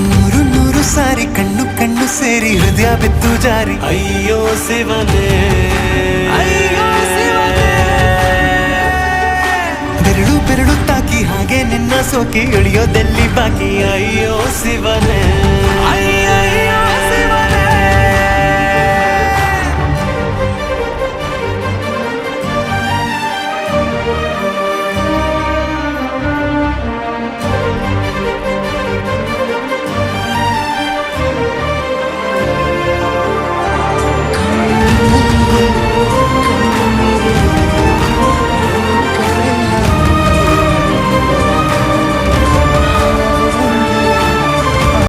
ನೂರು ನೂರು ಸಾರಿ ಕಣ್ಣು ಕಣ್ಣು ಸೇರಿ ಹೃದಯ ಬಿದ್ದು ಜಾರಿ ಅಯ್ಯೋ ಶಿವನೇ, ಬೆರಳು ಬೆರಳು ತಾಕಿ ಹಾಗೆ ನಿನ್ನ ಸೋಕಿ ಇಳಿಯೋದೆಲ್ಲಿ ಬಾಕಿ ಅಯ್ಯೋ ಶಿವನೇ.